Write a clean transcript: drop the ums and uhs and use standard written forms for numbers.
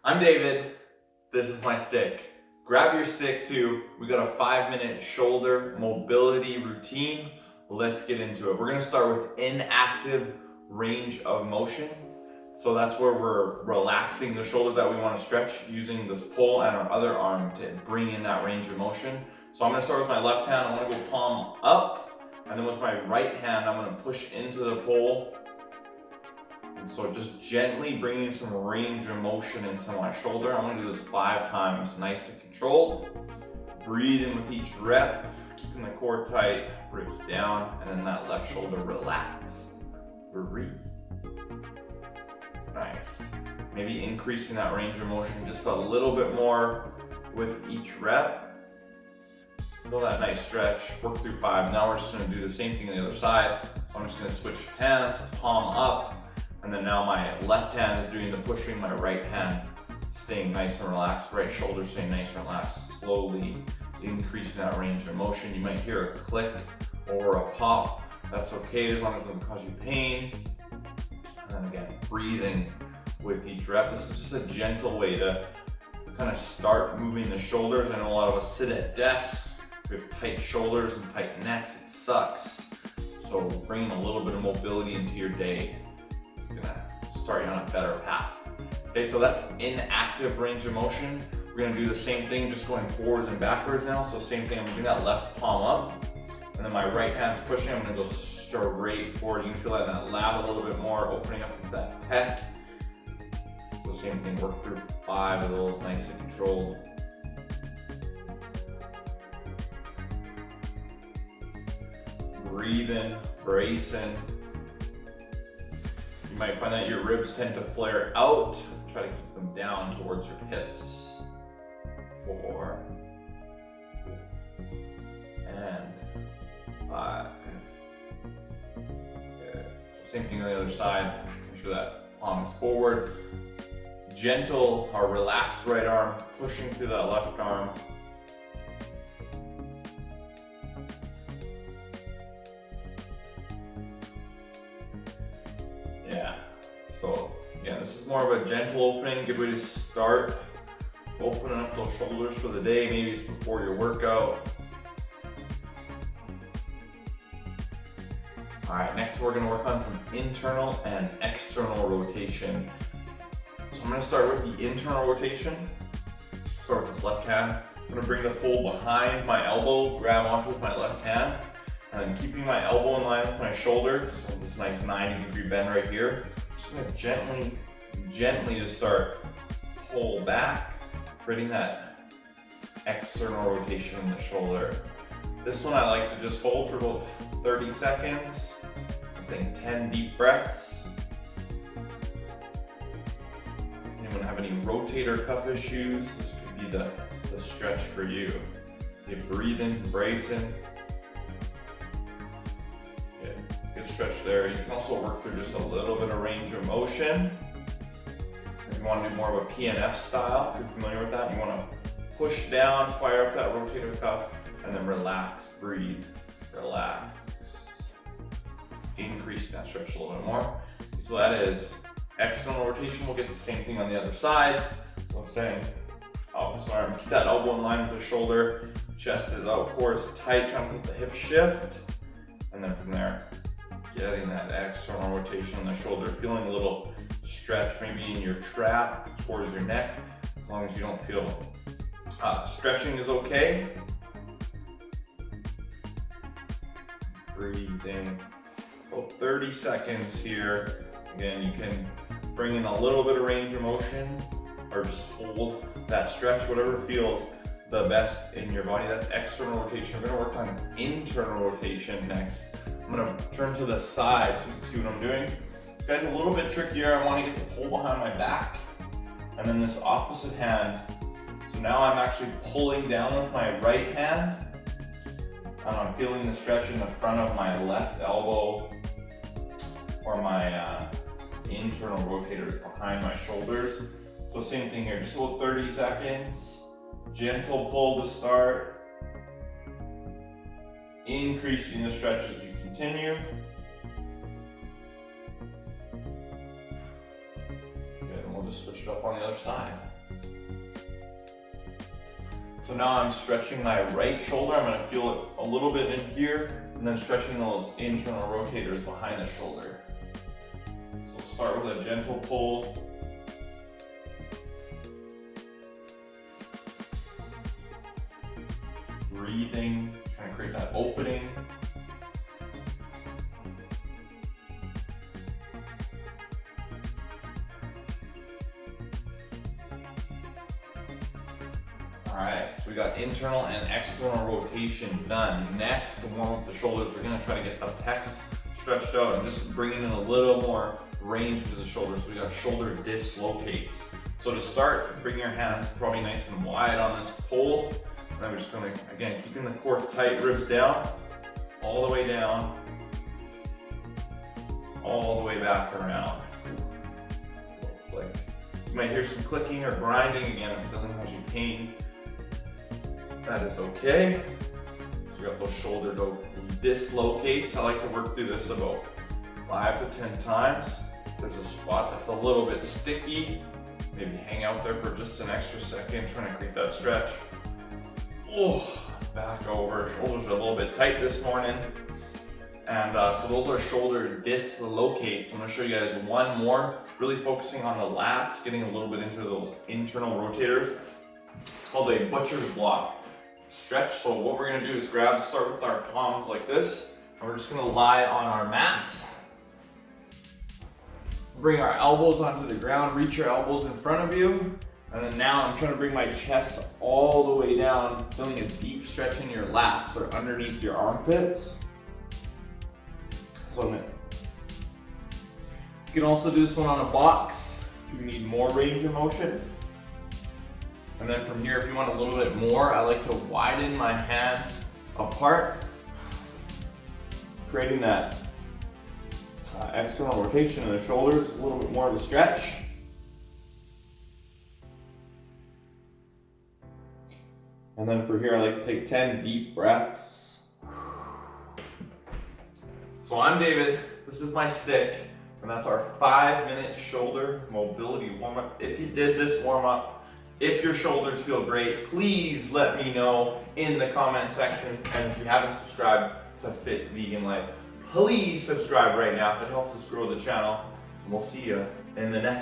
I'm David, this is my stick. Grab your stick too. We got a 5-minute shoulder mobility routine. Let's get into it. We're gonna start with inactive range of motion. So that's where we're relaxing the shoulder that we wanna stretch using this pole and our other arm to bring in that range of motion. So I'm gonna start with my left hand, I'm gonna go palm up, and then with my right hand, I'm gonna push into the pole. And so just gently bringing some range of motion into my shoulder. I'm gonna do this 5 times, nice and controlled. Breathe in with each rep, keeping the core tight, ribs down, and then that left shoulder relaxed. 3. Nice. Maybe increasing that range of motion just a little bit more with each rep. Feel that nice stretch, work through 5. Now we're just gonna do the same thing on the other side. So I'm just gonna switch hands, palm up, and then now my left hand is doing the pushing, my right hand staying nice and relaxed, right shoulder staying nice and relaxed, slowly increasing that range of motion. You might hear a click or a pop. That's okay as long as it doesn't cause you pain. And then again, breathing with each rep. This is just a gentle way to kind of start moving the shoulders. I know a lot of us sit at desks, we have tight shoulders and tight necks, it sucks. So bringing a little bit of mobility into your day is gonna start you on a better path. Okay, so that's inactive range of motion. We're gonna do the same thing, just going forwards and backwards now. So same thing, I'm doing that left palm up, and then my right hand's pushing. I'm gonna go straight forward. You can feel that in that lat a little bit more, opening up with that pec. So same thing, work through 5 of those, nice and controlled. Breathe in, brace in. You might find that your ribs tend to flare out. Try to keep them down towards your hips. 4. And 5. Good. Same thing on the other side. Make sure that palm is forward. Gentle or relaxed right arm, pushing through that left arm. Yeah, so again, this is more of a gentle opening, good way to start opening up those shoulders for the day. Maybe it's before your workout. All right, next we're gonna work on some internal and external rotation. So I'm gonna start with the internal rotation. Start with this left hand. I'm gonna bring the pole behind my elbow, grab onto with my left hand, and then keeping my elbow in line with my shoulder, so this nice 90-degree bend right here. I'm just gonna gently to start pull back, creating that external rotation in the shoulder. This one I like to just hold for about 30 seconds. I think 10 deep breaths. Anyone have any rotator cuff issues? This could be the stretch for you. You breathe in, brace in. Good stretch there. You can also work through just a little bit of range of motion. If you want to do more of a PNF style, if you're familiar with that, you want to push down, fire up that rotator cuff, and then relax, breathe, relax. Increase that stretch a little bit more. So that is external rotation. We'll get the same thing on the other side. So I'm saying, sorry, keep that elbow in line with the shoulder. Chest is out, core is tight, trying to get the hip shift. And then from there, getting that external rotation on the shoulder, feeling a little stretch maybe in your trap towards your neck, as long as you don't feel stretching is okay. Breathe in about 30 seconds here. Again, you can bring in a little bit of range of motion or just hold that stretch, whatever feels the best in your body. That's external rotation. We're gonna work on internal rotation next. I'm gonna turn to the side so you can see what I'm doing. This guy's a little bit trickier. I wanna get the pole behind my back. And then this opposite hand. So now I'm actually pulling down with my right hand. And I'm feeling the stretch in the front of my left elbow or my internal rotator behind my shoulders. So same thing here, just about 30 seconds. Gentle pull to start. Increasing the stretch as you continue. Good, and we'll just switch it up on the other side. So now I'm stretching my right shoulder. I'm gonna feel it a little bit in here, and then stretching those internal rotators behind the shoulder. So we'll start with a gentle pull. Breathing, trying to create that opening. Alright, so we got internal and external rotation done. Next, to warm up the shoulders, we're going to try to get the pecs stretched out and just bringing in a little more range to the shoulders. So we got shoulder dislocates. So to start, bring your hands probably nice and wide on this pole. And then we're just going to, again, keeping the core tight, ribs down, all the way down, all the way back around. Click. So you might hear some clicking or grinding again if it doesn't cause you pain. That is okay. So we got those shoulder dislocates. I like to work through this about 5 to 10 times. If there's a spot that's a little bit sticky, maybe hang out there for just an extra second, trying to create that stretch. Oh, back over. Shoulders are a little bit tight this morning. And so those are shoulder dislocates. I'm going to show you guys one more, really focusing on the lats, getting a little bit into those internal rotators. It's called a butcher's block stretch. So what we're going to do is start with our palms like this, and we're just going to lie on our mat. Bring our elbows onto the ground, reach your elbows in front of you. And then now I'm trying to bring my chest all the way down, feeling a deep stretch in your lats or underneath your armpits. So you can also do this one on a box if you need more range of motion. And then from here, if you want a little bit more, I like to widen my hands apart, creating that external rotation in the shoulders, a little bit more of a stretch. And then for here, I like to take 10 deep breaths. So I'm David, this is my stick, and that's our 5-minute shoulder mobility warm-up. If you did this warm-up, if your shoulders feel great, please let me know in the comment section. And if you haven't subscribed to Fit Vegan Life, please subscribe right now. It helps us grow the channel. And we'll see you in the next